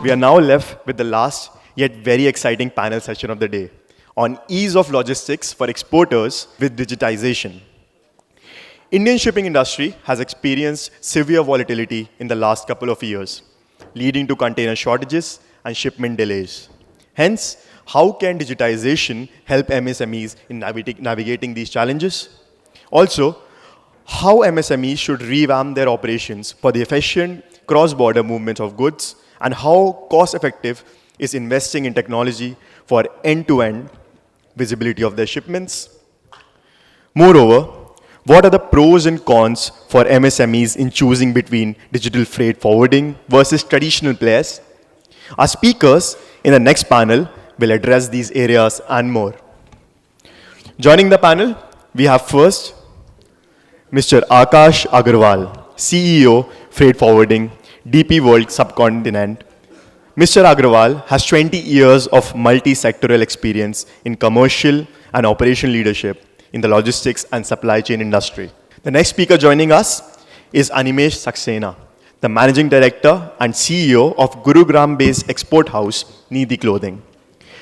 We are now left with the last yet very exciting panel session of the day on ease of logistics for exporters with digitization. Indian shipping industry has experienced severe volatility in the last couple of years, leading to container shortages and shipment delays. Hence, how can digitization help MSMEs in navigating these challenges? Also, how MSMEs should revamp their operations for the efficient cross-border movement of goods, and how cost-effective is investing in technology for end-to-end visibility of their shipments. Moreover, what are the pros and cons for MSMEs in choosing between digital freight forwarding versus traditional players? Our speakers in the next panel will address these areas and more. Joining the panel, we have first Mr. Akash Agrawal, CEO, Freight Forwarding, DP World Subcontinent. Mr. Agrawal has 20 years of multi-sectoral experience in commercial and operation leadership in the logistics and supply chain industry. The next speaker joining us is Animesh Saxena, the Managing Director and CEO of Gurugram-based export house, Neetee Clothing.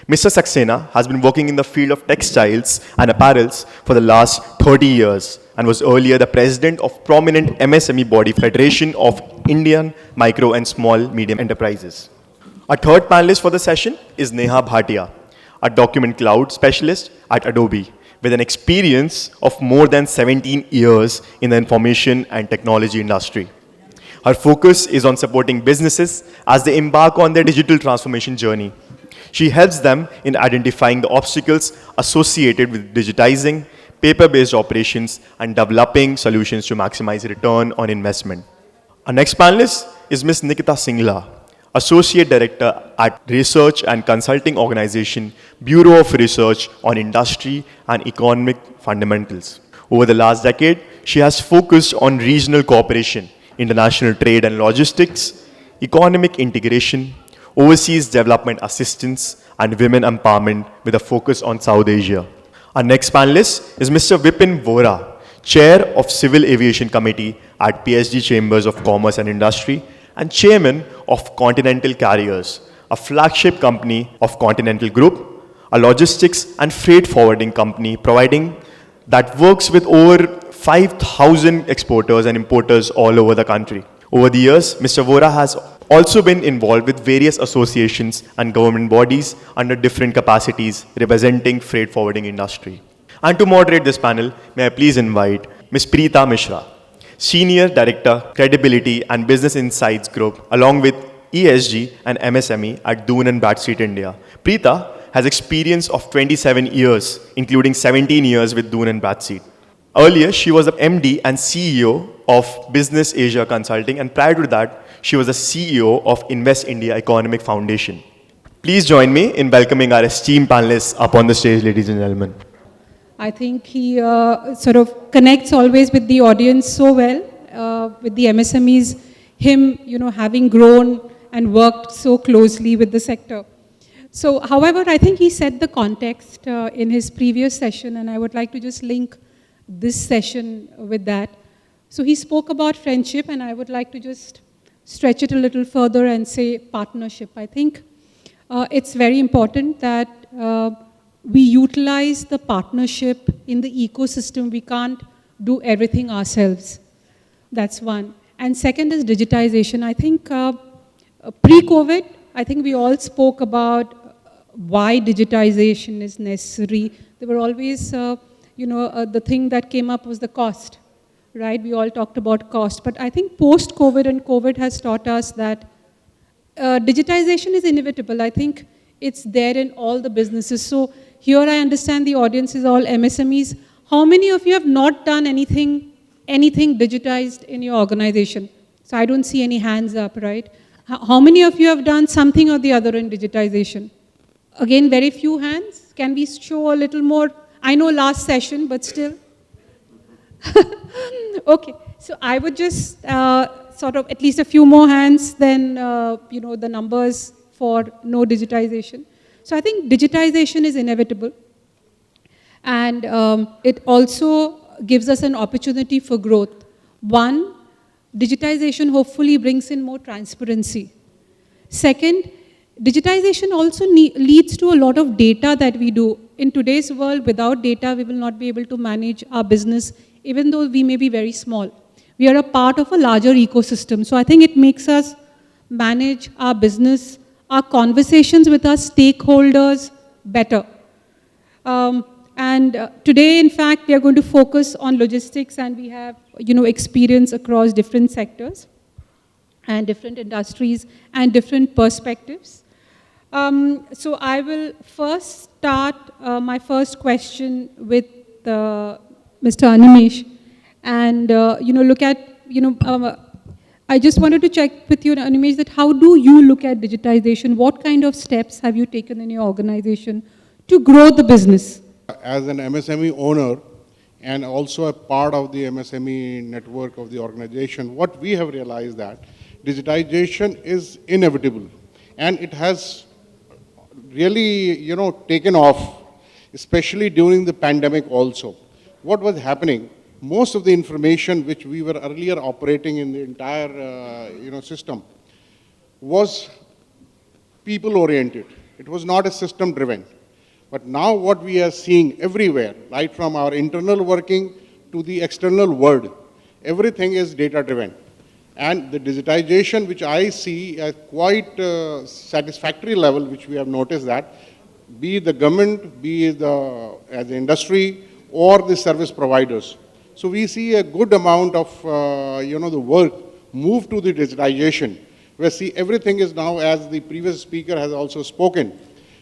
Mr. Saxena has been working in the field of textiles and apparels for the last 30 years and was earlier the president of prominent MSME body Federation of Indian Micro and Small Medium Enterprises. Our third panelist for the session is Neha Bhatia, a document cloud specialist at Adobe with an experience of more than 17 years in the information and technology industry. Her focus is on supporting businesses as they embark on their digital transformation journey. She helps them in identifying the obstacles associated with digitizing, paper-based operations, and developing solutions to maximize return on investment. Our next panelist is Ms. Nikita Singla, Associate Director at Research and Consulting Organization, Bureau of Research on Industry and Economic Fundamentals. Over the last decade, she has focused on regional cooperation, international trade and logistics, economic integration, overseas development assistance, and women empowerment with a focus on South Asia. Our next panelist is Mr. Vipin Vohra, Chair of Civil Aviation Committee at PhD Chambers of Commerce and Industry, and Chairman of Continental Carriers, a flagship company of Continental Group, a logistics and freight forwarding company that works with over 5,000 exporters and importers all over the country. Over the years, Mr. Vohra has also been involved with various associations and government bodies under different capacities representing freight forwarding industry. And to moderate this panel, may I please invite Ms. Preeta Misra, Senior Director, Credibility and Business Insights Group, along with ESG and MSME at Dun & Bradstreet India. Preeta has experience of 27 years, including 17 years with Dun & Bradstreet. Earlier, she was the MD and CEO of Business Asia Consulting, and prior to that, she was the CEO of Invest India Economic Foundation. Please join me in welcoming our esteemed panelists up on the stage, ladies and gentlemen. I think he sort of connects always with the audience so well, with the MSMEs, him, having grown and worked so closely with the sector. So, however, I think he set the context in his previous session, and I would like to just link this session with that. So he spoke about friendship, and I would like to just stretch it a little further and say partnership. I think it's very important that we utilize the partnership in the ecosystem. We can't do everything ourselves. That's one. And second is digitization. I think pre-COVID, I think we all spoke about why digitization is necessary. There were always, the thing that came up was the cost, right? We all talked about cost. But I think post-COVID and COVID has taught us that digitization is inevitable. I think it's there in all the businesses. So here I understand the audience is all MSMEs. How many of you have not done anything digitized in your organization? So I don't see any hands up, right? How many of you have done something or the other in digitization? Again, very few hands. Can we show a little more? I know last session, but still. Okay, so I would just sort of at least a few more hands than the numbers for no digitization. So I think digitization is inevitable, and it also gives us an opportunity for growth. One, digitization hopefully brings in more transparency. Second, digitization also leads to a lot of data that we do. In today's world, without data, we will not be able to manage our business, even though we may be very small. We are a part of a larger ecosystem. So I think it makes us manage our business, our conversations with our stakeholders better. And today, in fact, we are going to focus on logistics, and we have, experience across different sectors and different industries and different perspectives. So I will first start my first question with Mr. Animesh, and look at I just wanted to check with you, Animesh, that how do you look at digitization? What kind of steps have you taken in your organization to grow the business? As an MSME owner and also a part of the MSME network of the organization, what we have realized that digitization is inevitable, and it has really, taken off, especially during the pandemic also. What was happening, most of the information which we were earlier operating in the entire, system was people-oriented. It was not a system-driven. But now what we are seeing everywhere, right from our internal working to the external world, everything is data-driven. And the digitization, which I see at quite satisfactory level, which we have noticed that, be the government, be as the industry, or the service providers. So we see a good amount of, the work move to the digitization, where see everything is now, as the previous speaker has also spoken,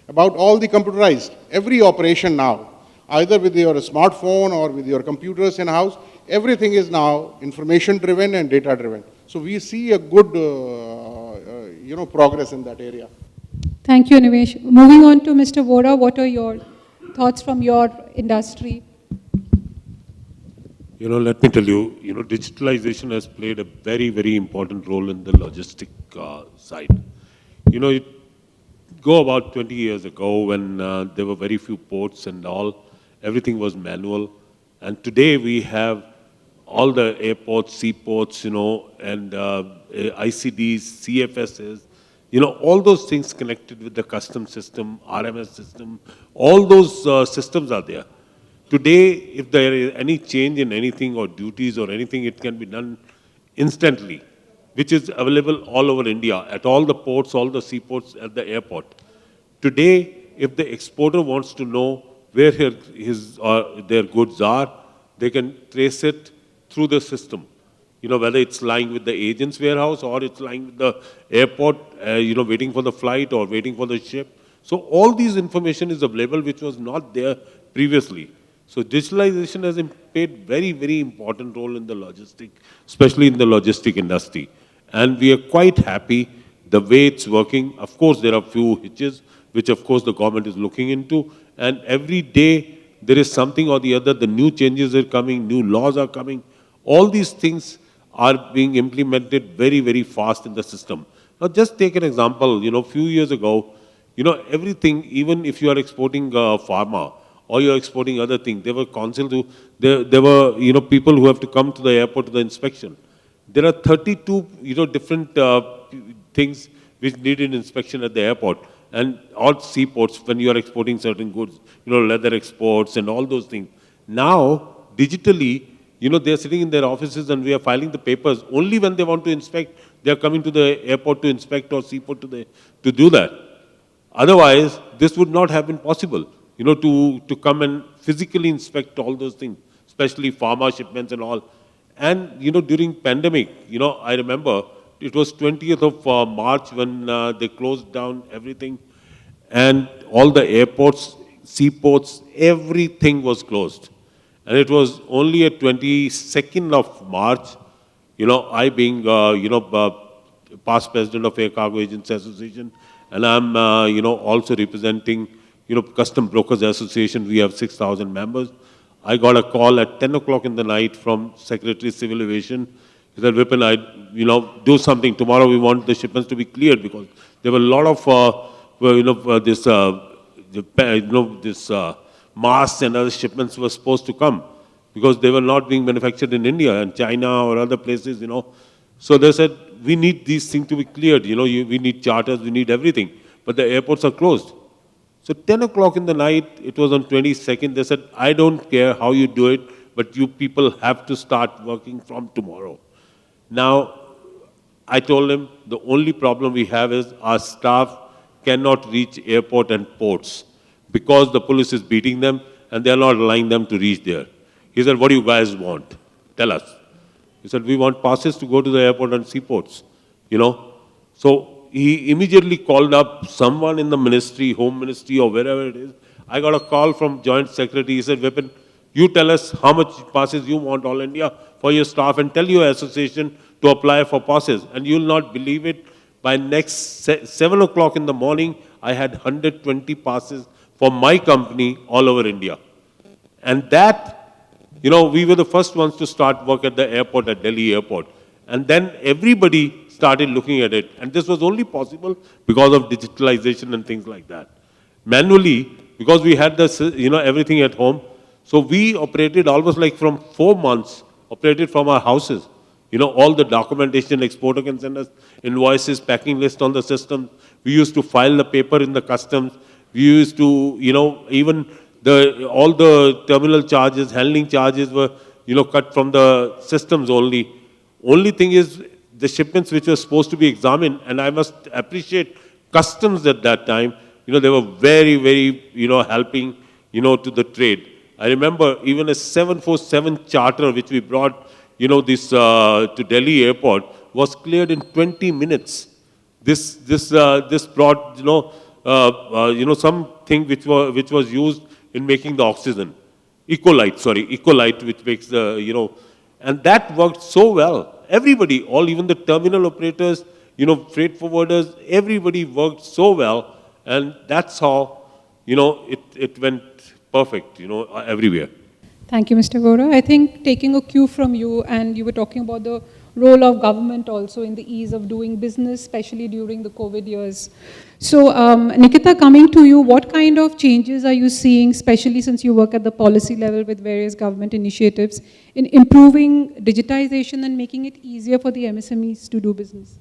about all the computerized. Every operation now, either with your smartphone or with your computers in-house, everything is now information-driven and data-driven. So we see a good, progress in that area. Thank you, Animesh. Moving on to Mr. Vohra, what are your thoughts from your industry? Let me tell you, digitalization has played a very, very important role in the logistic side. It go about 20 years ago when there were very few ports and all, everything was manual. And today we have all the airports, seaports, and ICDs, CFSs, all those things connected with the custom system, RMS system, all those systems are there. Today, if there is any change in anything or duties or anything, it can be done instantly, which is available all over India, at all the ports, all the seaports, at the airport. Today, if the exporter wants to know where his or their goods are, they can trace it through the system. Whether it's lying with the agent's warehouse or it's lying with the airport, waiting for the flight or waiting for the ship. So all these information is available, which was not there previously. So digitalization has played very, very important role in the logistic, especially in the logistic industry. And we are quite happy the way it's working. Of course, there are few hitches, which of course the government is looking into. And every day there is something or the other, the new changes are coming, new laws are coming. All these things are being implemented very, very fast in the system. Now just take an example, few years ago, everything, even if you are exporting pharma or you're exporting other things, there were there were, people who have to come to the airport to the inspection. There are 32, different things which needed inspection at the airport. And all seaports, when you are exporting certain goods, leather exports and all those things. Now, digitally, they're sitting in their offices and we are filing the papers. Only when they want to inspect, they're coming to the airport to inspect or seaport to do that. Otherwise, this would not have been possible, to come and physically inspect all those things, especially pharma shipments and all. And, during pandemic, I remember it was 20th of March when they closed down everything and all the airports, seaports, everything was closed. And it was only at 22nd of March, I being, past president of Air Cargo Agents Association, and I'm, also representing, Custom Brokers Association. We have 6,000 members. I got a call at 10 o'clock in the night from Secretary Civil Aviation. He said, Vipin, do something. Tomorrow we want the shipments to be cleared because there were a lot of, this masks and other shipments were supposed to come because they were not being manufactured in India and China or other places, So they said, we need these things to be cleared. We need charters, we need everything. But the airports are closed. So 10 o'clock in the night, it was on 22nd, they said, I don't care how you do it, but you people have to start working from tomorrow. Now, I told him the only problem we have is our staff cannot reach airport and ports because the police is beating them and they are not allowing them to reach there. He said, what do you guys want? Tell us. He said, we want passes to go to the airport and seaports, So he immediately called up someone in the ministry, home ministry or wherever it is. I got a call from joint secretary. He said, Vipin, you tell us how much passes you want all India for your staff and tell your association to apply for passes. And you'll not believe it. By next 7 o'clock in the morning, I had 120 passes for my company all over India. And that, we were the first ones to start work at the airport, at Delhi airport. And then everybody started looking at it. And this was only possible because of digitalization and things like that. Manually, because we had this, everything at home. So we operated almost like from 4 months, operated from our houses. All the documentation, exporter can send us invoices, packing list on the system. We used to file the paper in the customs. We used to, even all the terminal charges, handling charges were, cut from the systems only. Only thing is the shipments which were supposed to be examined, and I must appreciate customs at that time, they were very, very, helping, to the trade. I remember even a 747 charter which we brought, this to Delhi airport was cleared in 20 minutes. This brought, something which was used in making the oxygen. Ecolite, which makes the, and that worked so well. Everybody, even the terminal operators, freight forwarders, everybody worked so well. And that's how, it went perfect, everywhere. Thank you, Mr. Vohra. I think taking a cue from you, and you were talking about the role of government also in the ease of doing business, especially during the COVID years. So, Nikita, coming to you, what kind of changes are you seeing, especially since you work at the policy level with various government initiatives, in improving digitization and making it easier for the MSMEs to do business?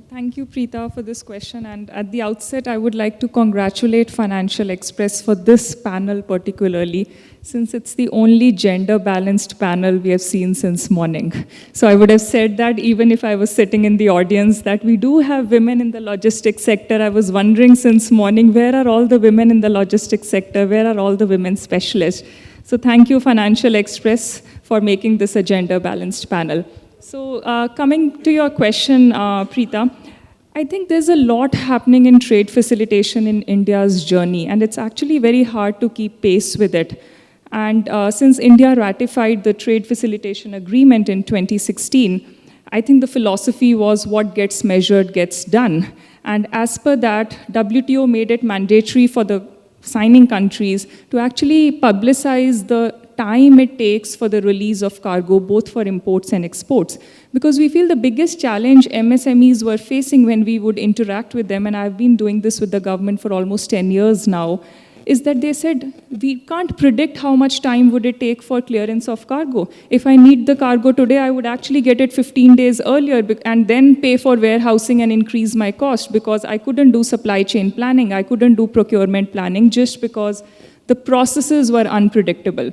Thank you, Preeta, for this question. And at the outset, I would like to congratulate Financial Express for this panel particularly, since it's the only gender-balanced panel we have seen since morning. So I would have said that even if I was sitting in the audience, that we do have women in the logistics sector. I was wondering since morning, where are all the women in the logistics sector? Where are all the women specialists? So thank you, Financial Express, for making this a gender-balanced panel. So coming to your question, Preeta, I think there's a lot happening in trade facilitation in India's journey, and it's actually very hard to keep pace with it. And since India ratified the Trade Facilitation Agreement in 2016, I think the philosophy was what gets measured gets done. And as per that, WTO made it mandatory for the signing countries to actually publicize the time it takes for the release of cargo, both for imports and exports. Because we feel the biggest challenge MSMEs were facing when we would interact with them, and I've been doing this with the government for almost 10 years now, is that they said, we can't predict how much time would it take for clearance of cargo. If I need the cargo today, I would actually get it 15 days earlier and then pay for warehousing and increase my cost because I couldn't do supply chain planning, I couldn't do procurement planning just because the processes were unpredictable.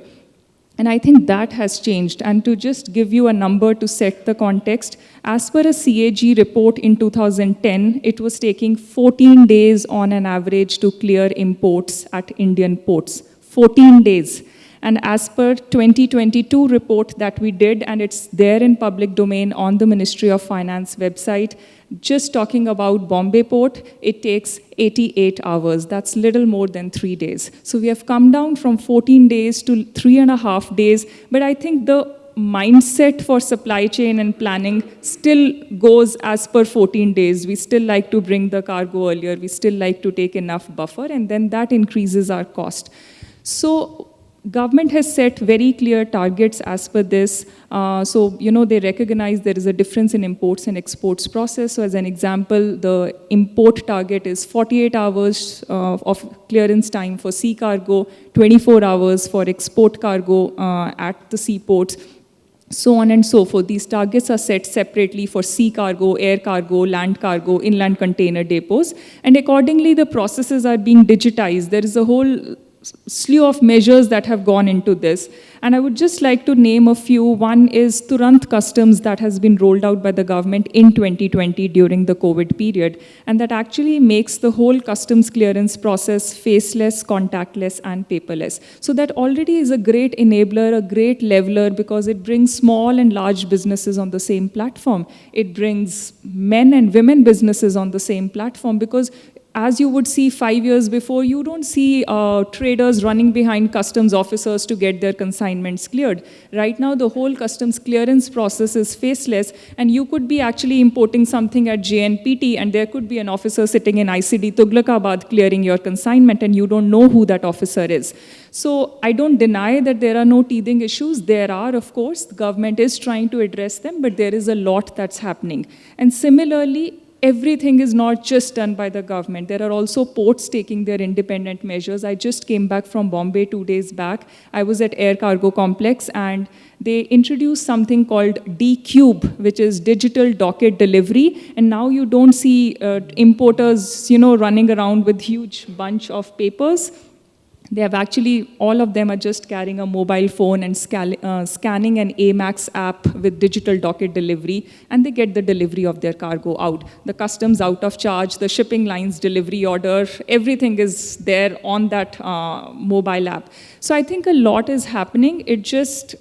And I think that has changed. And to just give you a number to set the context, as per a CAG report in 2010, it was taking 14 days on an average to clear imports at Indian ports. 14 days. And as per 2022 report that we did, and it's there in public domain on the Ministry of Finance website, just talking about Bombay port, it takes 88 hours. That's little more than 3 days. So we have come down from 14 days to 3.5 days. But I think the mindset for supply chain and planning still goes as per 14 days. We still like to bring the cargo earlier. We still like to take enough buffer, and then that increases our cost. So government has set very clear targets as per this. They recognize there is a difference in imports and exports process. So as an example, the import target is 48 hours of clearance time for sea cargo, 24 hours for export cargo at the seaports. so on and so forth. These targets are set separately for sea cargo, air cargo, land cargo, inland container depots, and accordingly the processes are being digitized. There is a whole slew of measures that have gone into this. And I would just like to name a few. One is Turant Customs that has been rolled out by the government in 2020 during the COVID period. And that actually makes the whole customs clearance process faceless, contactless, and paperless. So that already is a great enabler, a great leveler, because it brings small and large businesses on the same platform. It brings men and women businesses on the same platform, because as you would see 5 years before, you don't see traders running behind customs officers to get their consignments cleared. Right now, the whole customs clearance process is faceless, and you could be actually importing something at JNPT, and there could be an officer sitting in ICD Tughlakabad clearing your consignment, and you don't know who that officer is. So I don't deny that there are no teething issues. There are, of course. The government is trying to address them, but there is a lot that's happening. And similarly, everything is not just done by the government. There are also ports taking their independent measures. I just came back from Bombay 2 days back. I was at Air Cargo Complex, and they introduced something called D-Cube, which is digital docket delivery. And now you don't see importers, running around with huge bunch of papers. They have actually, all of them are just carrying a mobile phone and scanning an Amex app with digital docket delivery, and they get the delivery of their cargo out. The customs out of charge, the shipping lines delivery order, everything is there on that mobile app. So I think a lot is happening. It just,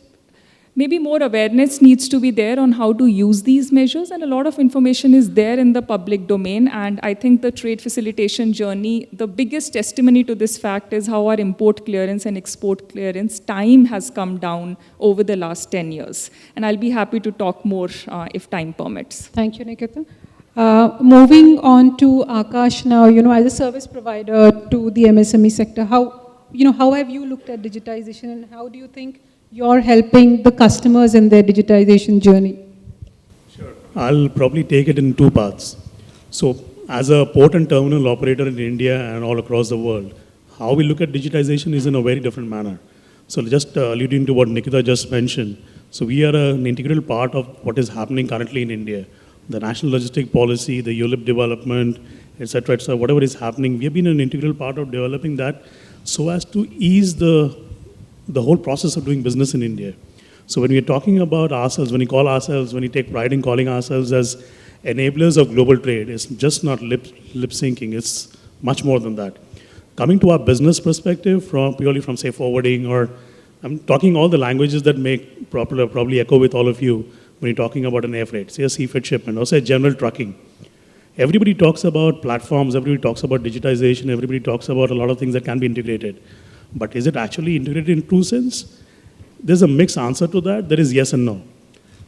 maybe more awareness needs to be there on how to use these measures, and a lot of information is there in the public domain. And I think the trade facilitation journey, the biggest testimony to this fact is how our import clearance and export clearance time has come down over the last 10 years. And I'll be happy to talk more if time permits. Thank you, Nikita. Moving on to Akash now, as a service provider to the MSME sector, how have you looked at digitization, and how do you think you're helping the customers in their digitization journey? Sure. I'll probably take it in two parts. So, as a port and terminal operator in India and all across the world, how we look at digitization is in a very different manner. So, just alluding to what Nikita just mentioned, so we are an integral part of what is happening currently in India. The national logistic policy, the ULIP development, etc., whatever is happening, we have been an integral part of developing that so as to ease the whole process of doing business in India. So when we are talking about ourselves, when we take pride in calling ourselves as enablers of global trade, it's just not lip syncing, it's much more than that. Coming to our business perspective, purely from say forwarding, or I'm talking all the languages that make probably echo with all of you when you're talking about an air freight, say a sea freight shipment, or say general trucking. Everybody talks about platforms, everybody talks about digitization, everybody talks about a lot of things that can be integrated. But is it actually integrated in true sense? There's a mixed answer to that. There is yes and no.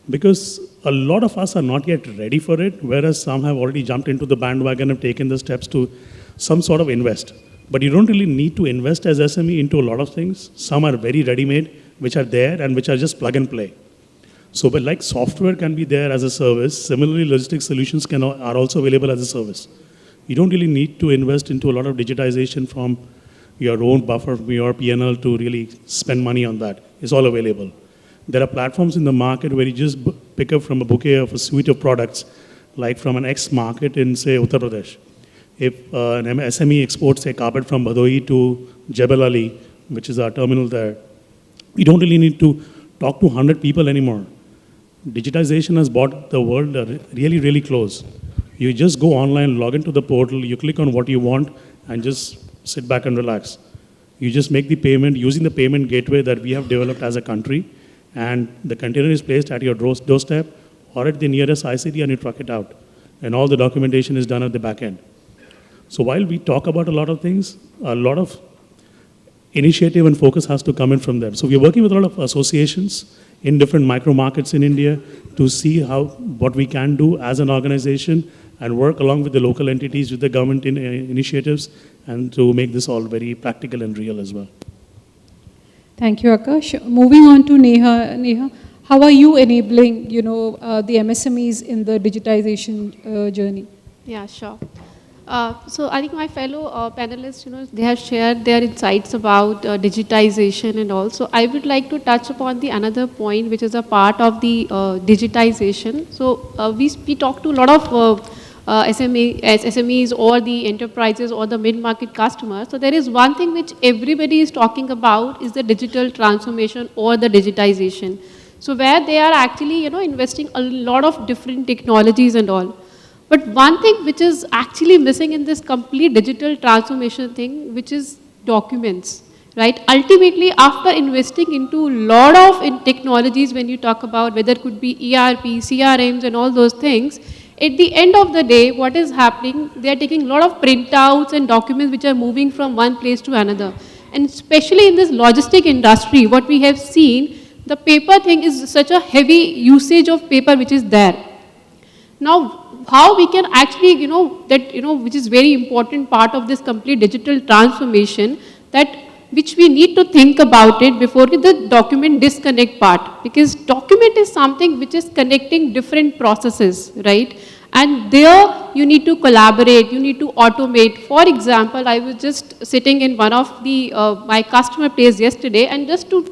Because a lot of us are not yet ready for it, whereas some have already jumped into the bandwagon and taken the steps to some sort of invest. But you don't really need to invest as SME into a lot of things. Some are very ready-made, which are there and which are just plug and play. So, but like software can be there as a service, similarly logistics solutions are also available as a service. You don't really need to invest into a lot of digitization from your own buffer, your P&L to really spend money on that. It's all available. There are platforms in the market where you just pick up from a bouquet of a suite of products, like from an X market in, say, Uttar Pradesh. If an SME exports a carpet from Bhadoi to Jebel Ali, which is our terminal there, you don't really need to talk to 100 people anymore. Digitization has brought the world really, really close. You just go online, log into the portal, you click on what you want, and just sit back and relax. You just make the payment using the payment gateway that we have developed as a country, and the container is placed at your doorstep or at the nearest ICD, and you truck it out. And all the documentation is done at the back end. So while we talk about a lot of things, a lot of initiative and focus has to come in from them. So we're working with a lot of associations in different micro markets in India to see what we can do as an organization and work along with the local entities, with the government initiatives, and to make this all very practical and real as well. Thank you, Akash. Moving on to Neha. Neha, how are you enabling, the MSMEs in the digitization journey? Yeah, sure. So I think my fellow panelists, they have shared their insights about digitization and all. So I would like to touch upon the another point, which is a part of the digitization. So we talk to a lot of SMEs or the enterprises or the mid-market customers. So there is one thing which everybody is talking about is the digital transformation or the digitization. So where they are actually, investing a lot of different technologies and all. But one thing which is actually missing in this complete digital transformation thing, which is documents, right? Ultimately, after investing into a lot of technologies, when you talk about whether it could be ERP, CRMs and all those things, at the end of the day, what is happening, they are taking a lot of printouts and documents which are moving from one place to another. And especially in this logistic industry, what we have seen, the paper thing is such a heavy usage of paper which is there. Now, how we can actually, which is very important part of this complete digital transformation, that which we need to think about it before the document disconnect part. Because document is something which is connecting different processes, right? And there you need to collaborate, you need to automate. For example, I was just sitting in one of the, my customer place yesterday, and just to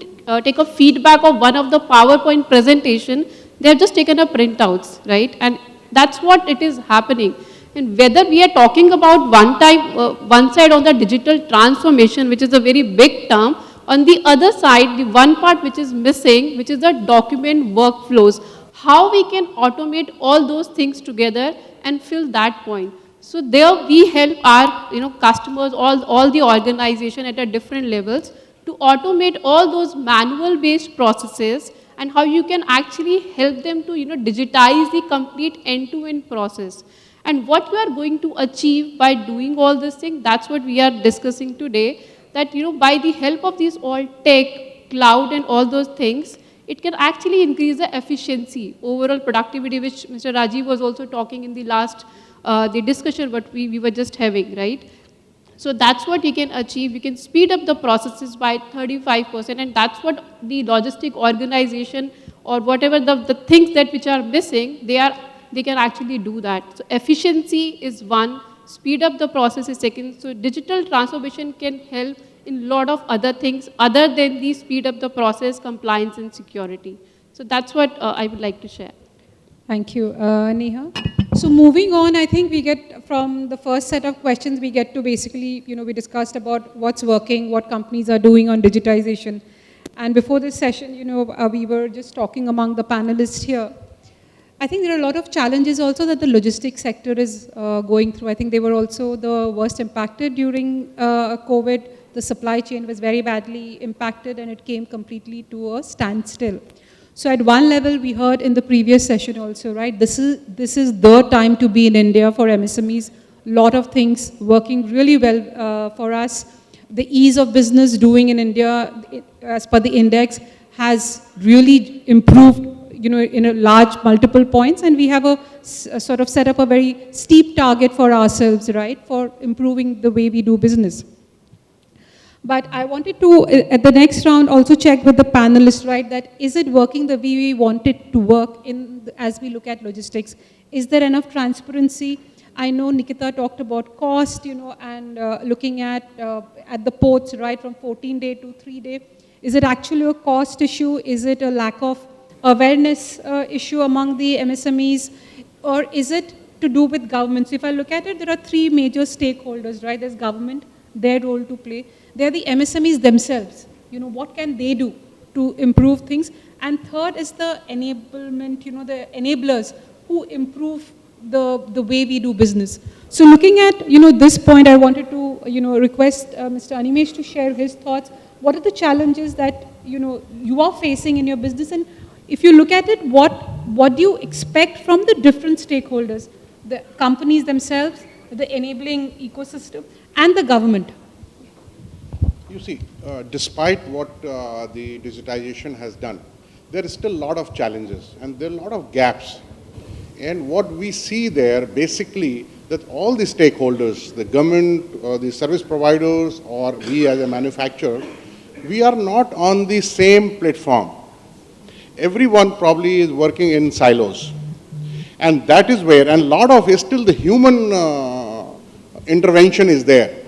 take a feedback of one of the PowerPoint presentation, they have just taken a printouts, right? And that's what it is happening. And whether we are talking about one side on the digital transformation, which is a very big term, on the other side, the one part which is missing, which is the document workflows. How we can automate all those things together and fill that point. So there we help our customers, all the organization at a different levels to automate all those manual based processes, and how you can actually help them to digitize the complete end-to-end process. And what you are going to achieve by doing all this thing, that's what we are discussing today, that by the help of these all tech, cloud and all those things, it can actually increase the efficiency, overall productivity, which Mr. Rajiv was also talking in the last, the discussion what we were just having, right? So that's what you can achieve. You can speed up the processes by 35%, and that's what the logistic organization or whatever the things that which are missing, they can actually do that. So efficiency is one, speed up the process is second. So digital transformation can help in a lot of other things other than the speed up the process, compliance and security. So that's what I would like to share. Thank you, Neha. So moving on, I think we get from the first set of questions, we get to basically, we discussed about what's working, what companies are doing on digitization. And before this session, we were just talking among the panelists here. I think there are a lot of challenges also that the logistics sector is going through. I think they were also the worst impacted during COVID. The supply chain was very badly impacted and it came completely to a standstill. So at one level, we heard in the previous session also, right, this is the time to be in India for MSMEs. A lot of things working really well for us. The ease of business doing in India, as per the index, has really improved, in a large multiple points. And we have a sort of set up a very steep target for ourselves, right, for improving the way we do business. But I wanted to, at the next round, also check with the panelists, right, that is it working the way we want it to work as we look at logistics? Is there enough transparency? I know Nikita talked about cost, and looking at the ports, right, from 14-day to 3-day. Is it actually a cost issue? Is it a lack of awareness issue among the MSMEs? Or is it to do with government? So if I look at it, there are three major stakeholders, right? There's government, their role to play. They're the MSMEs themselves. What can they do to improve things? And third is the enablement, the enablers who improve the way we do business. So looking at, this point, I wanted to, request Mr. Animesh to share his thoughts. What are the challenges that, you are facing in your business? And if you look at it, what do you expect from the different stakeholders? The companies themselves, the enabling ecosystem, and the government? You see, despite what the digitization has done, there is still a lot of challenges and there are a lot of gaps. And what we see there, basically, that all the stakeholders, the government, or the service providers, or we as a manufacturer, we are not on the same platform. Everyone probably is working in silos. And that is where, and a lot of is still the human intervention is there.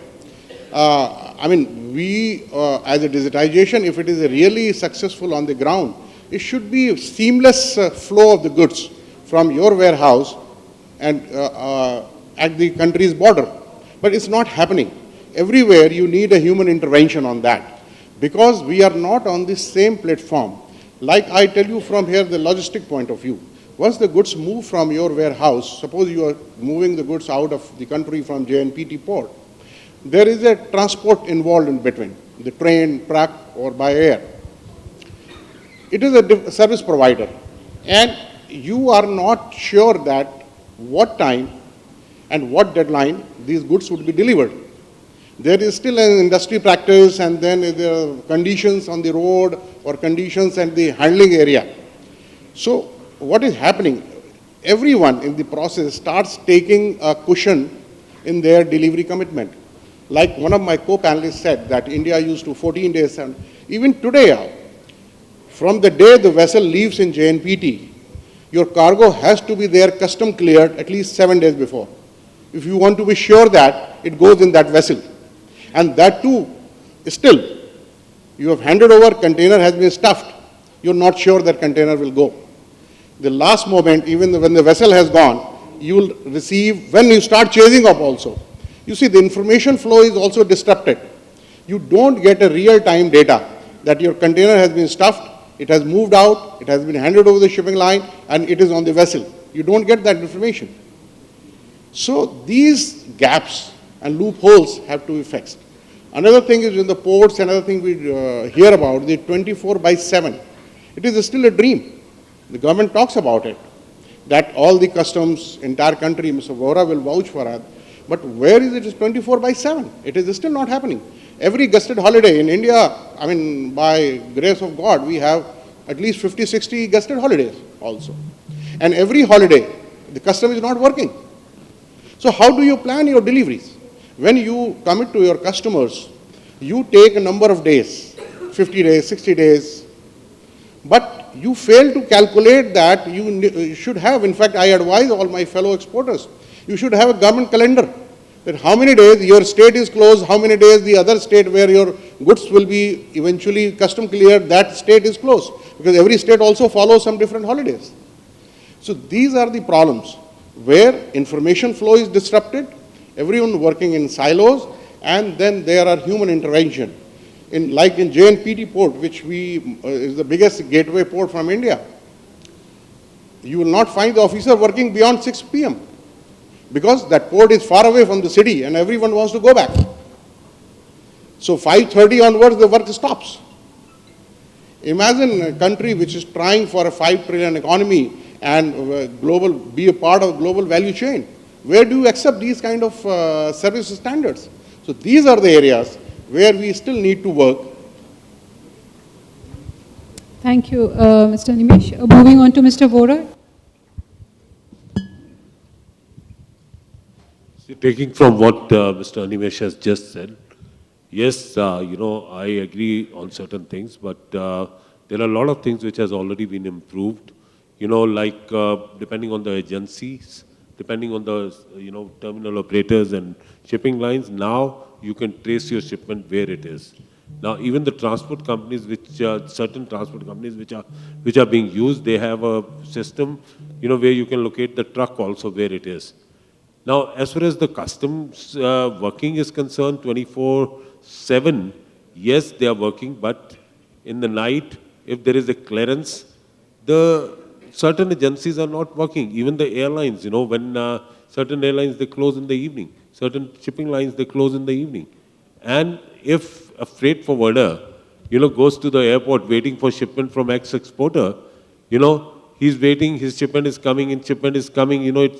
I mean, we, as a digitization, if it is really successful on the ground, it should be a seamless flow of the goods from your warehouse and at the country's border. But it's not happening. Everywhere you need a human intervention on that, because we are not on the same platform. Like I tell you from here, the logistic point of view. Once the goods move from your warehouse, suppose you are moving the goods out of the country from JNPT port, there is a transport involved in between, the train, truck, or by air. It is a service provider, and you are not sure that what time and what deadline these goods would be delivered. There is still an industry practice, and then there are conditions on the road or conditions at the handling area. So what is happening? Everyone in the process starts taking a cushion in their delivery commitment. Like one of my co-panelists said that India used to 14 days, and even today, from the day the vessel leaves in JNPT, your cargo has to be there custom cleared at least 7 days before. If you want to be sure that it goes in that vessel. And that too, still, you have handed over, container has been stuffed. You're not sure that container will go. The last moment, even when the vessel has gone, you will receive, when you start chasing up also. You see, the information flow is also disrupted. You don't get a real-time data that your container has been stuffed, it has moved out, it has been handed over the shipping line, and it is on the vessel. You don't get that information. So these gaps and loopholes have to be fixed. Another thing is in the ports, another thing we hear about, the 24/7. It is still a dream. The government talks about it, that all the customs, entire country, Mr. Vohra will vouch for it. But where is it? It's 24/7. It is still not happening. Every gusted holiday in India, I mean, by grace of God, we have at least 50, 60 gusted holidays also. And every holiday, the custom is not working. So how do you plan your deliveries? When you commit to your customers, you take a number of days, 50 days, 60 days, but you fail to calculate that you should have. In fact, I advise all my fellow exporters, you should have a government calendar, that how many days your state is closed, how many days the other state where your goods will be eventually custom cleared, that state is closed, because every state also follows some different holidays. So these are the problems where information flow is disrupted, everyone working in silos, and then there are human intervention. Like in JNPT port, which is the biggest gateway port from India, you will not find the officer working beyond 6 p.m. because that port is far away from the city and everyone wants to go back. So 5:30 onwards, the work stops. Imagine a country which is trying for a 5 trillion economy and be a part of global value chain. Where do you accept these kind of service standards? So these are the areas where we still need to work. Thank you, Mr. Animesh. Moving on to Mr. Vohra. See, taking from what Mr. Animesh has just said, yes, I agree on certain things, but there are a lot of things which has already been improved. Like depending on the agencies, depending on the terminal operators and shipping lines, now you can trace your shipment where it is. Now even the transport companies, certain transport companies which are being used, they have a system, where you can locate the truck also where it is. Now as far as the customs working is concerned, 24/7, yes, they are working, but in the night, if there is a clearance, certain agencies are not working. Even the airlines, when certain airlines, they close in the evening. Certain shipping lines, they close in the evening. And if a freight forwarder, goes to the airport waiting for shipment from X exporter, he's waiting, his shipment is coming, it's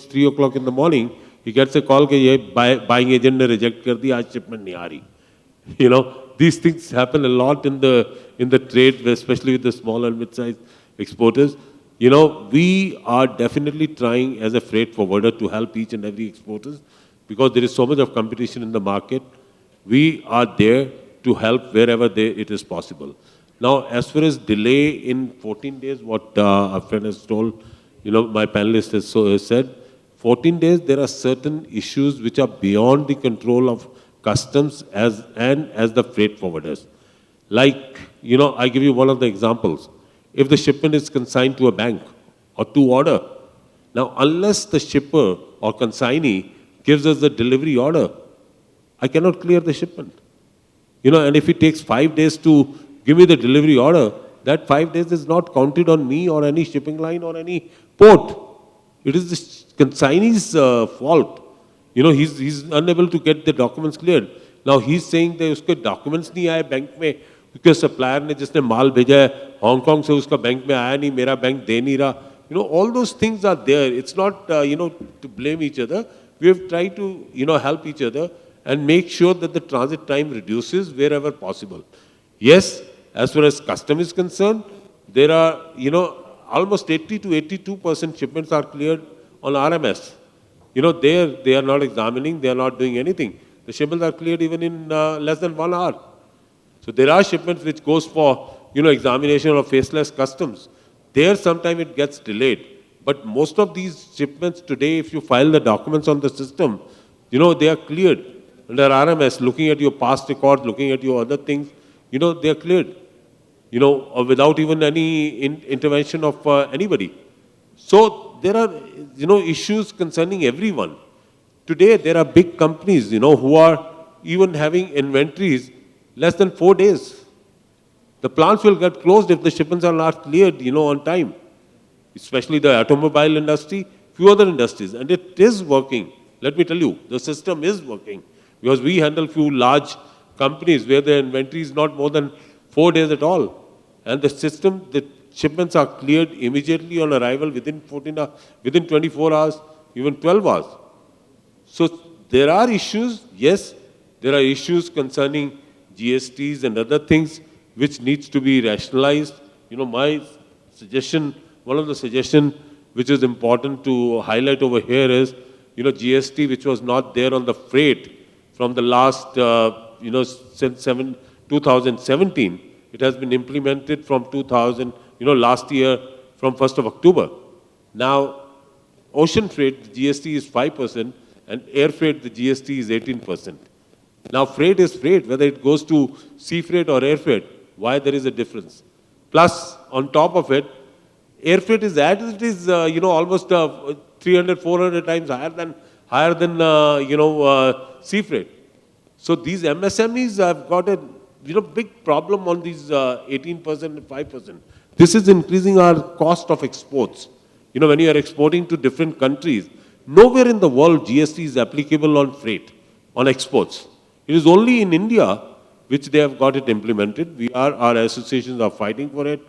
3 o'clock in the morning, he gets a call, buying agent ne reject kar diya, aaj shipment nahi aa rahi. These things happen a lot in the trade, especially with the small and mid-sized exporters. We are definitely trying as a freight forwarder to help each and every exporters, because there is so much of competition in the market. We are there to help wherever it is possible. Now, as far as delay in 14 days, what our friend has told, my panelist has said, 14 days, there are certain issues which are beyond the control of customs as the freight forwarders. Like, I give you one of the examples. If the shipment is consigned to a bank or to order, now unless the shipper or consignee gives us the delivery order, I cannot clear the shipment. And if it takes 5 days to give me the delivery order, that 5 days is not counted on me or any shipping line or any port. It is the consignee's fault. He's unable to get the documents cleared. Now he's saying that उसके documents नहीं आए bank में क्योंकि supplier ने जिसने माल भेजा है Hong Kong से उसका बैंक में आया नहीं, मेरा बैंक दे नहीं रहा. All those things are there. It's not to blame each other. We have tried to help each other and make sure that the transit time reduces wherever possible. Yes, as far as custom is concerned, there are almost 80 to 82% shipments are cleared on RMS. They are not examining, they are not doing anything. The shipments are cleared even in less than 1 hour. So there are shipments which goes for examination of faceless customs. There sometimes it gets delayed. But most of these shipments today, if you file the documents on the system, they are cleared under RMS, looking at your past records, looking at your other things, they are cleared, without even any intervention of anybody. So there are, issues concerning everyone. Today, there are big companies, who are even having inventories less than 4 days. The plants will get closed if the shipments are not cleared, on time. Especially the automobile industry, few other industries. And it is working. Let me tell you, the system is working. Because we handle few large companies where the inventory is not more than 4 days at all. And the system, the shipments are cleared immediately on arrival within 24 hours, even 12 hours. So there are issues, yes, there are issues concerning GSTs and other things which needs to be rationalized. My suggestion, one of the suggestions which is important to highlight over here is, GST which was not there on the freight from the last, since 2017. It has been implemented from 2000, last year from 1st of October. Now, ocean freight, the GST is 5%, and air freight, the GST is 18%. Now, freight is freight, whether it goes to sea freight or air freight. Why there is a difference? Plus, on top of it, air freight is almost 300, 400 times higher than sea freight. So these MSMEs have got a big problem on these 18% and 5%. This is increasing our cost of exports. When you are exporting to different countries, nowhere in the world GST is applicable on freight, on exports. It is only in India which they have got it implemented. Our associations are fighting for it.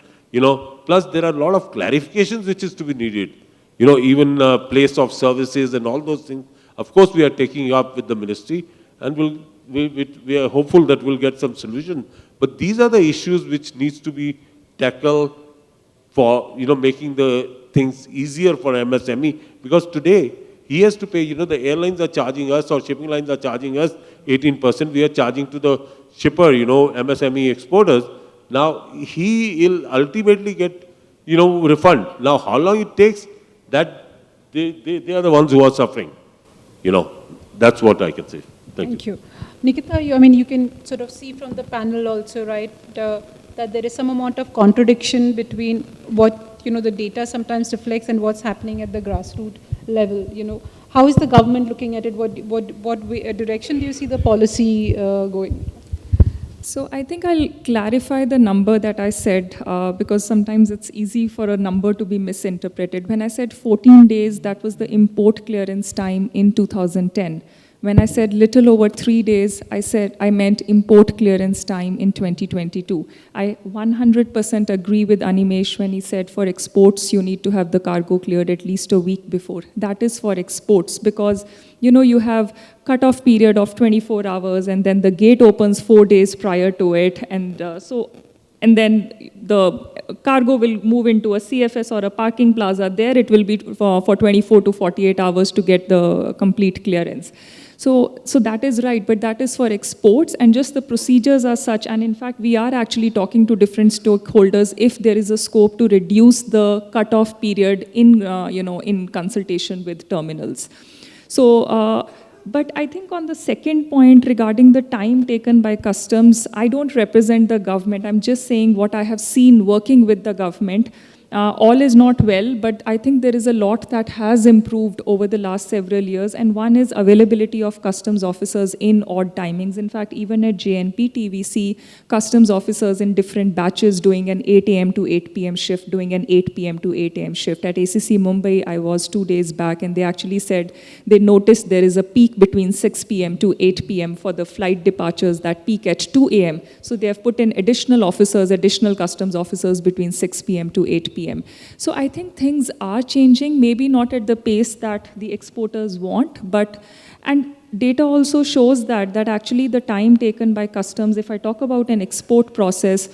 Plus there are a lot of clarifications which is to be needed. Even place of services and all those things. Of course, we are taking up with the ministry, and we are hopeful that we'll get some solution. But these are the issues which needs to be tackled for making the things easier for MSME. Because today he has to pay. The airlines are charging us, or shipping lines are charging us 18%. We are charging to the shipper, MSME exporters. Now, he will ultimately get, refund. Now, how long it takes, that they are the ones who are suffering. That's what I can say. Thank you. Nikita, you can sort of see from the panel also, right, that there is some amount of contradiction between what, the data sometimes reflects and what's happening at the grassroots level. How is the government looking at it? What direction do you see the policy going? So I think I'll clarify the number that I said, because sometimes it's easy for a number to be misinterpreted. When I said 14 days, that was the import clearance time in 2010. When I said little over 3 days, I meant import clearance time in 2022. I 100% agree with Animesh when he said for exports, you need to have the cargo cleared at least a week before. That is for exports because, you have cut-off period of 24 hours and then the gate opens 4 days prior to it. And then the cargo will move into a CFS or a parking plaza. There it will be for 24 to 48 hours to get the complete clearance. So that is right, but that is for exports, and just the procedures are such, and in fact, we are actually talking to different stakeholders if there is a scope to reduce the cutoff period in, in consultation with terminals. So, but I think on the second point regarding the time taken by customs, I don't represent the government. I'm just saying what I have seen working with the government. All is not well, but I think there is a lot that has improved over the last several years, and one is availability of customs officers in odd timings. In fact, even at JNPT, we see customs officers in different batches doing an 8 a.m. to 8 p.m. shift, doing an 8 p.m. to 8 a.m. shift. At ACC Mumbai, I was 2 days back, and they actually said they noticed there is a peak between 6 p.m. to 8 p.m. for the flight departures that peak at 2 a.m. So they have put in additional officers, additional customs officers between 6 p.m. to 8 p.m. So I think things are changing, maybe not at the pace that the exporters want, but, and data also shows that actually the time taken by customs, if I talk about an export process,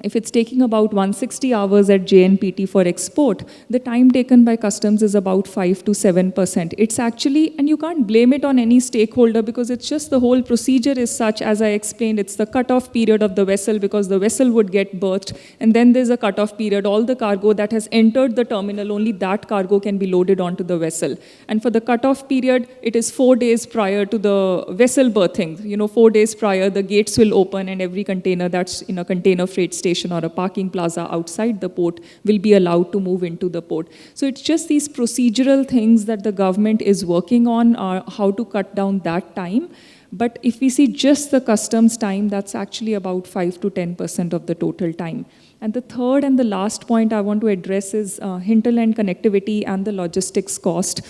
if it's taking about 160 hours at JNPT for export, the time taken by customs is about 5 to 7%. It's actually, and you can't blame it on any stakeholder because it's just the whole procedure is such, as I explained, it's the cutoff period of the vessel because the vessel would get berthed, and then there's a cutoff period. All the cargo that has entered the terminal, only that cargo can be loaded onto the vessel. And for the cutoff period, it is 4 days prior to the vessel berthing. 4 days prior, the gates will open and every container that's in a container freight station or a parking plaza outside the port will be allowed to move into the port. So it's just these procedural things that the government is working on, how to cut down that time. But if we see just the customs time, that's actually about 5 to 10% of the total time. And the third and the last point I want to address is hinterland connectivity and the logistics cost.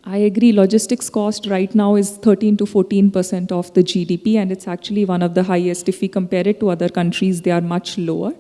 I agree, logistics cost right now is 13 to 14% of the GDP, and it's actually one of the highest. If we compare it to other countries, they are much lower.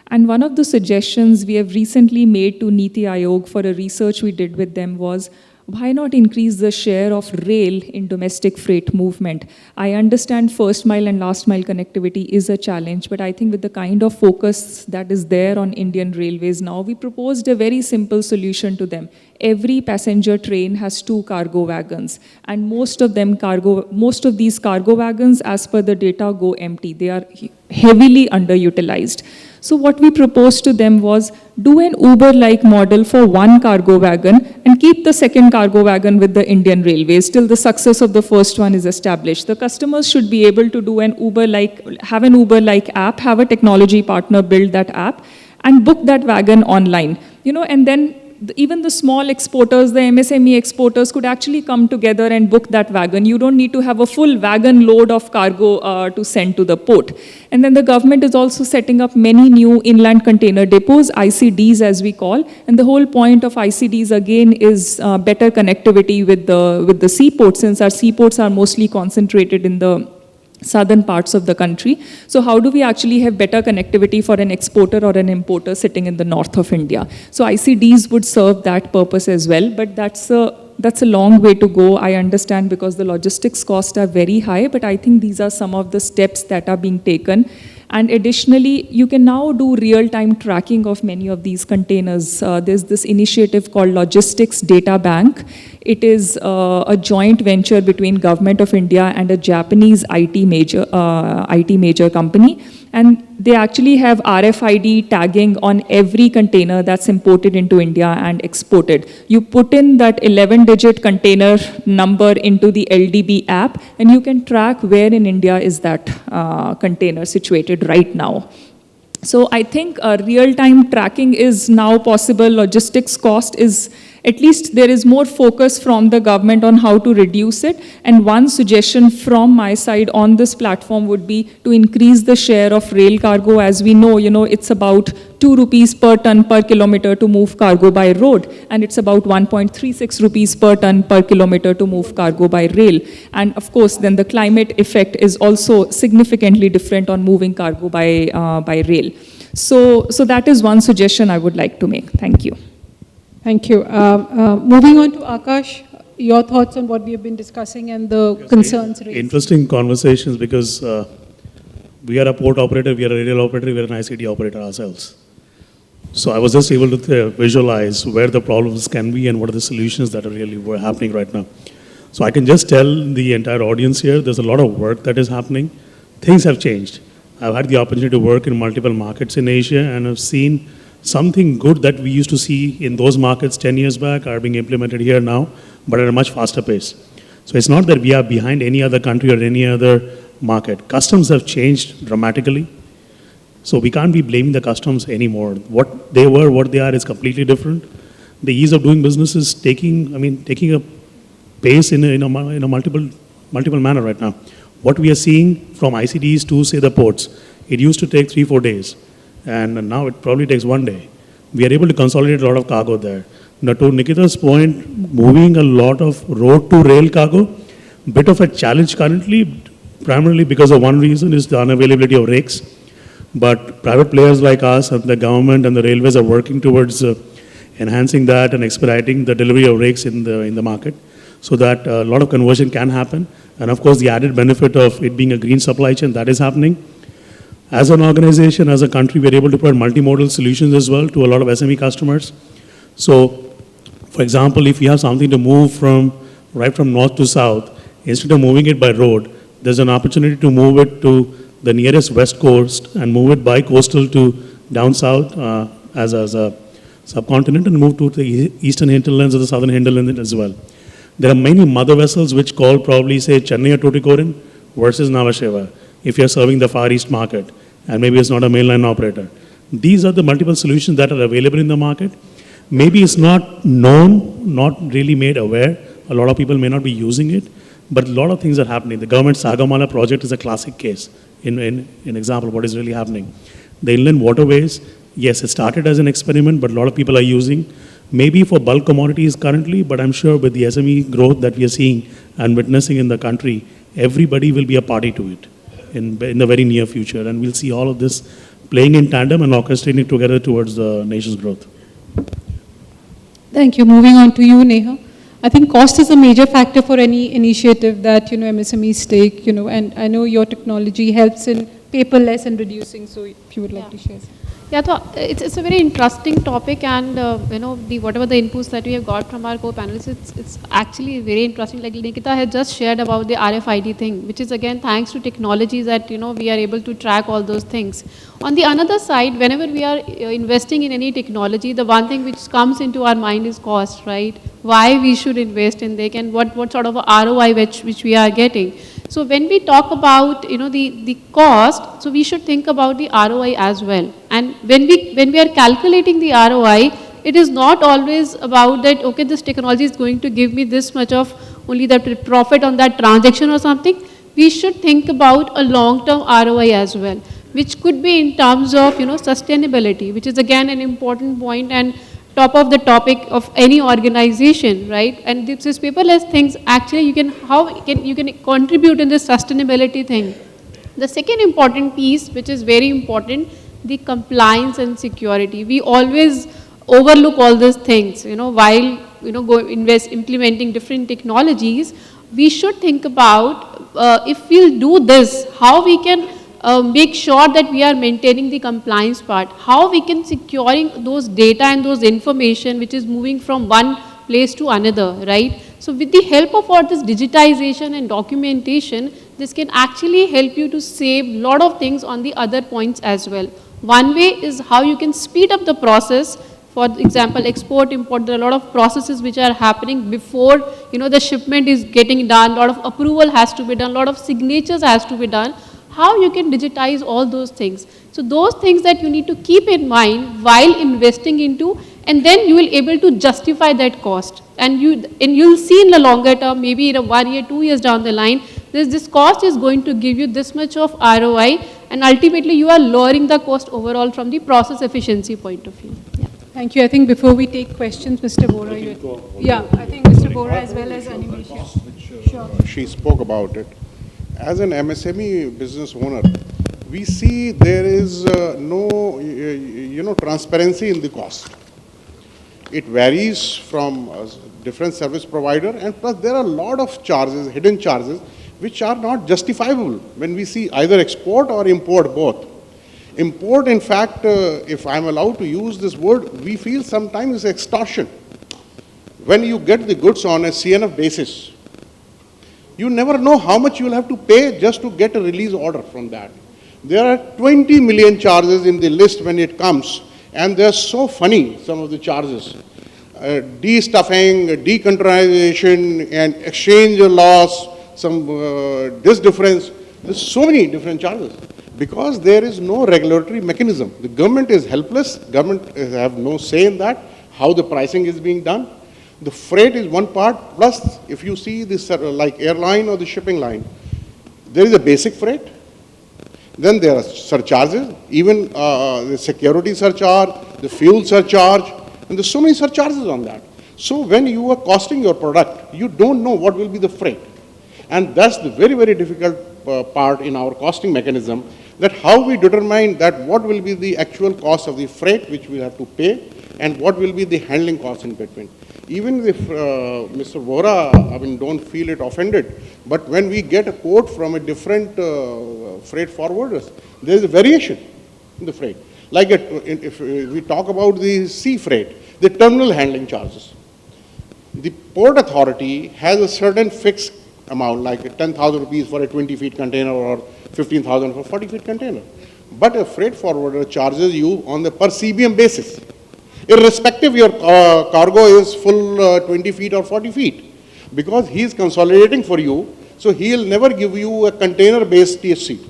And one of the suggestions we have recently made to Neetee Aayog for a research we did with them was, why not increase the share of rail in domestic freight movement? I understand first mile and last mile connectivity is a challenge, but I think with the kind of focus that is there on Indian Railways now, we proposed a very simple solution to them. Every passenger train has 2 cargo wagons, and most of these cargo wagons, as per the data, go empty. They are heavily underutilized. So what we proposed to them was, do an Uber-like model for 1 cargo wagon and keep the second cargo wagon with the Indian Railways till the success of the first one is established. The customers should be able to do have an Uber-like app, have a technology partner build that app, and book that wagon online. And then even the small exporters, the MSME exporters could actually come together and book that wagon. You don't need to have a full wagon load of cargo to send to the port. And then the government is also setting up many new inland container depots, ICDs as we call. And the whole point of ICDs again is better connectivity with the seaports, since our seaports are mostly concentrated in the southern parts of the country. So how do we actually have better connectivity for an exporter or an importer sitting in the north of India? So ICDs would serve that purpose as well, but that's a long way to go, I understand, because the logistics costs are very high, but I think these are some of the steps that are being taken. And additionally, you can now do real-time tracking of many of these containers. There's this initiative called Logistics Data Bank. It is a joint venture between Government of India and a Japanese IT major company. And they actually have RFID tagging on every container that's imported into India and exported. You put in that 11-digit container number into the LDB app, and you can track where in India is that container situated right now. So I think real-time tracking is now possible. Logistics cost is, at least there is more focus from the government on how to reduce it. And one suggestion from my side on this platform would be to increase the share of rail cargo. As we know, it's about 2 rupees per ton per kilometer to move cargo by road, and it's about 1.36 rupees per ton per kilometer to move cargo by rail. And of course, then the climate effect is also significantly different on moving cargo by rail. So that is one suggestion I would like to make. Thank you. Thank you. Moving on to Akash, your thoughts on what we have been discussing and the concerns raised. Interesting conversations, because we are a port operator, we are a rail operator, we are an ICD operator ourselves. So I was just able to visualize where the problems can be and what are the solutions that are really happening right now. So I can just tell the entire audience here, there's a lot of work that is happening. Things have changed. I've had the opportunity to work in multiple markets in Asia, and I've seen something good that we used to see in those markets 10 years back are being implemented here now, but at a much faster pace. So it's not that we are behind any other country or any other market. Customs have changed dramatically. So we can't be blaming the customs anymore. What they were, what they are is completely different. The ease of doing business is taking a pace in a multiple manner right now. What we are seeing from ICDs to, say, the ports, it used to take 3-4 days, and now it probably takes 1 day. We are able to consolidate a lot of cargo there. Now, to Nikita's point, moving a lot of road to rail cargo, bit of a challenge currently, primarily because of one reason is the unavailability of rakes. But private players like us and the government and the railways are working towards enhancing that and expediting the delivery of rakes in the market, so that a lot of conversion can happen. And of course, the added benefit of it being a green supply chain, that is happening. As an organization, as a country, we're able to provide multimodal solutions as well to a lot of SME customers. So, for example, if you have something to move right from north to south, instead of moving it by road, there's an opportunity to move it to the nearest west coast and move it by coastal to down south as a subcontinent, and move to the eastern hinterlands or the southern hinterlands as well. There are many mother vessels which call probably, say, Chennai or Tuticorin versus Navasheva, if you're serving the Far East market, and maybe it's not a mainline operator. These are the multiple solutions that are available in the market. Maybe it's not known, not really made aware. A lot of people may not be using it, but a lot of things are happening. The government Sagamala project is a classic case in example of what is really happening. The inland waterways, yes, it started as an experiment, but a lot of people are using. Maybe for bulk commodities currently, but I'm sure with the SME growth that we are seeing and witnessing in the country, everybody will be a party to it in the very near future. And we'll see all of this playing in tandem and orchestrating together towards the nation's growth. Thank you. Moving on to you, Neha. I think cost is a major factor for any initiative that, MSMEs take, and I know your technology helps in paperless and reducing, so if you would like to share. Yeah, so it's a very interesting topic, and whatever the inputs that we have got from our co-panelists, it's actually very interesting. Like Nikita has just shared about the RFID thing, which is again thanks to technology that we are able to track all those things. On the another side, whenever we are investing in any technology, the one thing which comes into our mind is cost, right? Why we should invest in that, and what sort of a ROI which we are getting. So when we talk about the cost, so we should think about the ROI as well. And when we are calculating the ROI, it is not always about that, okay, this technology is going to give me this much of only that profit on that transaction or something. We should think about a long-term ROI as well, which could be in terms of sustainability, which is again an important point and top of the topic of any organization, right? And this paperless things, actually you can contribute in this sustainability thing. The second important piece, which is very important, the compliance and security. We always overlook all these things, while implementing different technologies. We should think about if we'll do this, how we can make sure that we are maintaining the compliance part, how we can securing those data and those information which is moving from one place to another, right? So with the help of all this digitization and documentation, this can actually help you to save a lot of things on the other points as well. One way is how you can speed up the process. For example, export, import, there are a lot of processes which are happening before the shipment is getting done, a lot of approval has to be done, a lot of signatures has to be done. How you can digitize all those things. So those things that you need to keep in mind while investing into, and then you will able to justify that cost. And you'll see in the longer term, maybe in 1 year, 2 years down the line, this cost is going to give you this much of ROI, and ultimately you are lowering the cost overall from the process efficiency point of view. Yeah. Thank you. I think before we take questions, Mr. Vohra, I think Mr. Vohra as well as Animesh. Sure. She spoke about it. As an MSME business owner, we see there is no, transparency in the cost. It varies from different service provider, and plus there are a lot of charges, hidden charges, which are not justifiable when we see either export or import both. Import, in fact, if I'm allowed to use this word, we feel sometimes extortion. When you get the goods on a CNF basis, You never know how much you will have to pay just to get a release order from that. There are 20 million charges in the list when it comes, and they're so funny, some of the charges. De-stuffing, decontainerization, and exchange loss, some difference. There's so many different charges because there is no regulatory mechanism. The government is helpless. Government have no say in that, how the pricing is being done. The freight is one part, plus if you see this like airline or the shipping line, there is a basic freight, then there are surcharges, even the security surcharge, the fuel surcharge, and there's so many surcharges on that. So when you are costing your product, you don't know what will be the freight. And that's the very, very difficult part in our costing mechanism, that how we determine that what will be the actual cost of the freight which we have to pay and what will be the handling cost in between. Even if Mr. Vohra, don't feel it offended, but when we get a quote from a different freight forwarders, there is a variation in the freight. Like if we talk about the sea freight, the terminal handling charges. The port authority has a certain fixed amount, like 10,000 rupees for a 20 feet container or 15,000 for 40 feet container. But a freight forwarder charges you on the per CBM basis, irrespective your cargo is full 20 feet or 40 feet, because he is consolidating for you, so he will never give you a container-based THC.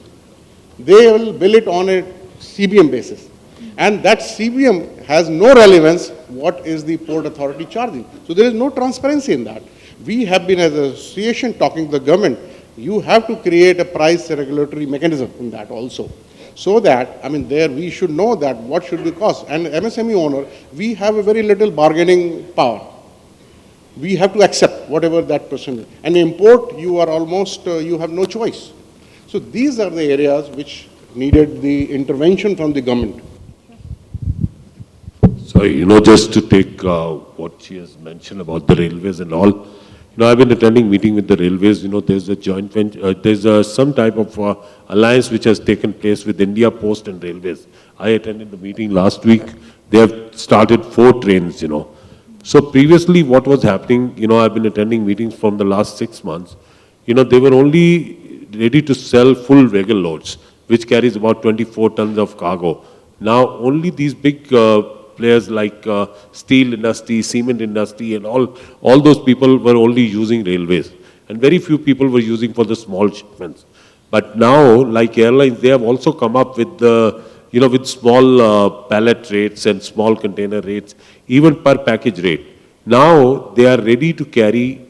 They will bill it on a CBM basis. And that CBM has no relevance what is the port authority charging. So there is no transparency in that. We have been as an association talking to the government, you have to create a price regulatory mechanism in that also. So that, there we should know that what should be cost. And MSME owner, we have a very little bargaining power. We have to accept whatever that person is. And import, you are almost, you have no choice. So these are the areas which needed the intervention from the government. So, just to take what she has mentioned about the railways and all, I've been attending meeting with the railways. There's a joint venture, there's some type of alliance which has taken place with India Post and Railways. I attended the meeting last week. They have started 4 trains, So previously what was happening, I've been attending meetings from the last 6 months. They were only ready to sell full regular loads, which carries about 24 tons of cargo. Now only these big players like steel industry, cement industry, and all those people were only using railways. And very few people were using for the small shipments. But now, like airlines, they have also come up with the, with small pallet rates and small container rates, even per package rate. Now they are ready to carry,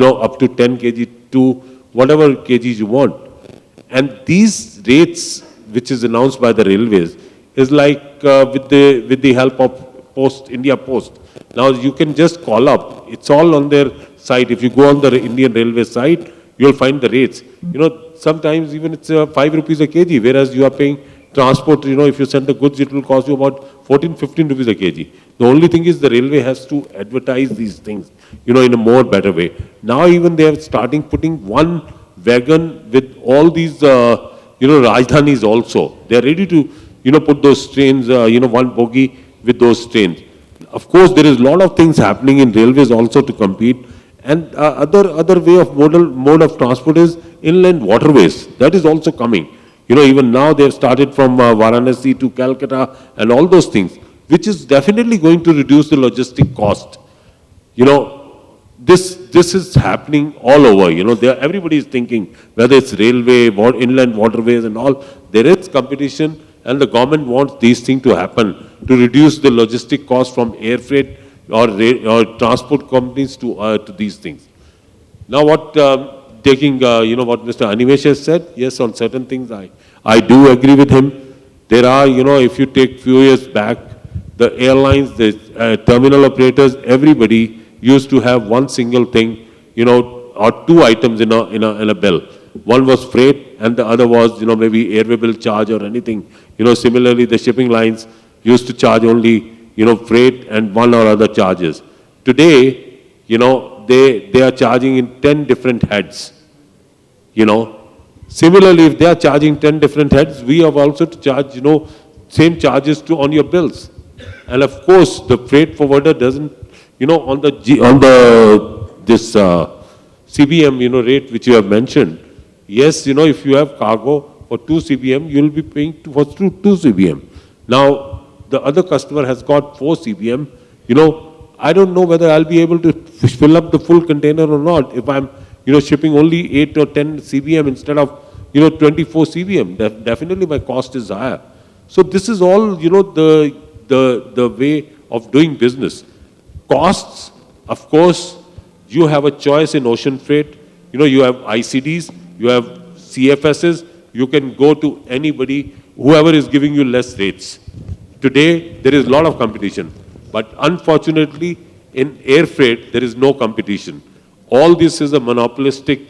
up to 10 kg to whatever kgs you want. And these rates, which is announced by the railways, is like with the help of India Post. Now you can just call up. It's all on their site. If you go on the Indian Railway site, you'll find the rates. Sometimes even it's 5 rupees a kg, whereas you are paying transport. If you send the goods, it will cost you about 14, 15 rupees a kg. The only thing is the railway has to advertise these things, in a more better way. Now even they are starting putting one wagon with all these, Rajdhanis also. They are ready to put those trains, one bogie with those trains. Of course, there is a lot of things happening in railways also to compete. And other way of mode of transport is inland waterways. That is also coming. Even now they have started from Varanasi to Calcutta and all those things, which is definitely going to reduce the logistic cost. This is happening all over. Everybody is thinking, whether it's railway, inland waterways and all, there is competition. And the government wants these things to happen to reduce the logistic cost from air freight or transport companies to these things. Now, taking what Mr. Animesh has said, yes, on certain things I do agree with him. There are, if you take few years back, the airlines, the terminal operators, everybody used to have one single thing, or 2 items in a bill. One was freight, and the other was, maybe airway bill charge or anything. Similarly, the shipping lines used to charge only, freight and one or other charges. Today, they are charging in 10 different heads. Similarly, if they are charging 10 different heads, we have also to charge, same charges on your bills. And of course, the freight forwarder doesn't, on this CBM, rate which you have mentioned, yes, if you have cargo for 2 CBM, you will be paying for 2 CBM. Now, the other customer has got 4 CBM, I don't know whether I'll be able to fill up the full container or not if I'm, shipping only 8 or 10 CBM instead of, 24 CBM. Definitely my cost is higher. So this is all, the way of doing business. Costs, of course, you have a choice in ocean freight. You have ICDs, you have CFSs, you can go to anybody, whoever is giving you less rates. Today, there is a lot of competition. But unfortunately, in air freight, there is no competition. All this is a monopolistic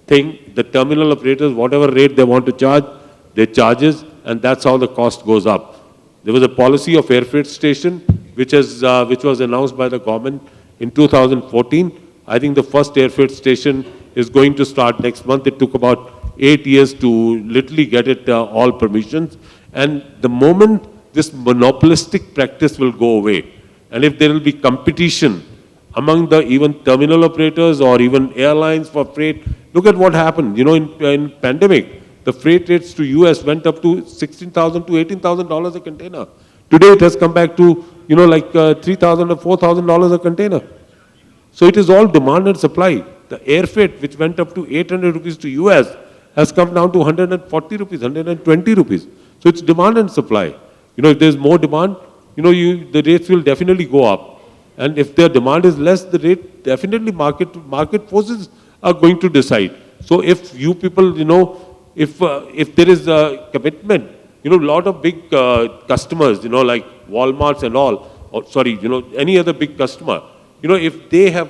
thing. The terminal operators, whatever rate they want to charge, they charges, and that's how the cost goes up. There was a policy of air freight station, which was announced by the government in 2014. I think the first air freight station is going to start next month. It took about 8 years to literally get it all permissions. And the moment this monopolistic practice will go away, and if there will be competition among the even terminal operators or even airlines for freight, look at what happened. In pandemic, the freight rates to US went up to $16,000 to $18,000 a container. Today it has come back to, like $3,000 or $4,000 a container. So it is all demand and supply. The air freight, which went up to 800 rupees to US, has come down to 140 rupees, 120 rupees. So it's demand and supply. If there's more demand, the rates will definitely go up. And if their demand is less, the rate definitely market forces are going to decide. So if you people, if there is a commitment, a lot of big customers, like Walmarts and all, or sorry, any other big customer, if they have,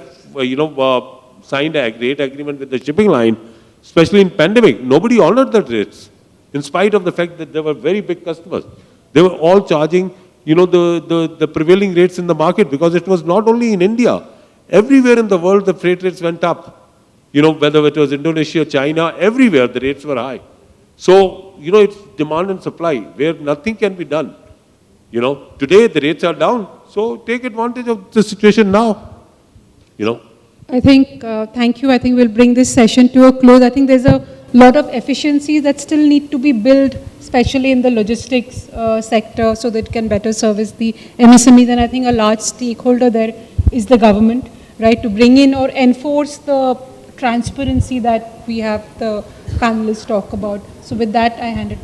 signed a rate agreement with the shipping line, especially in pandemic, nobody honored the rates, in spite of the fact that they were very big customers. They were all charging, the prevailing rates in the market, because it was not only in India. Everywhere in the world, the freight rates went up. Whether it was Indonesia, China, everywhere the rates were high. So, it's demand and supply, where nothing can be done. Today the rates are down, so take advantage of the situation now. I think, thank you. I think we'll bring this session to a close. I think there's a lot of efficiencies that still need to be built, especially in the logistics sector, so that it can better service the MSMEs. And I think a large stakeholder there is the government, right, to bring in or enforce the transparency that we have the panelists talk about. So with that, I hand it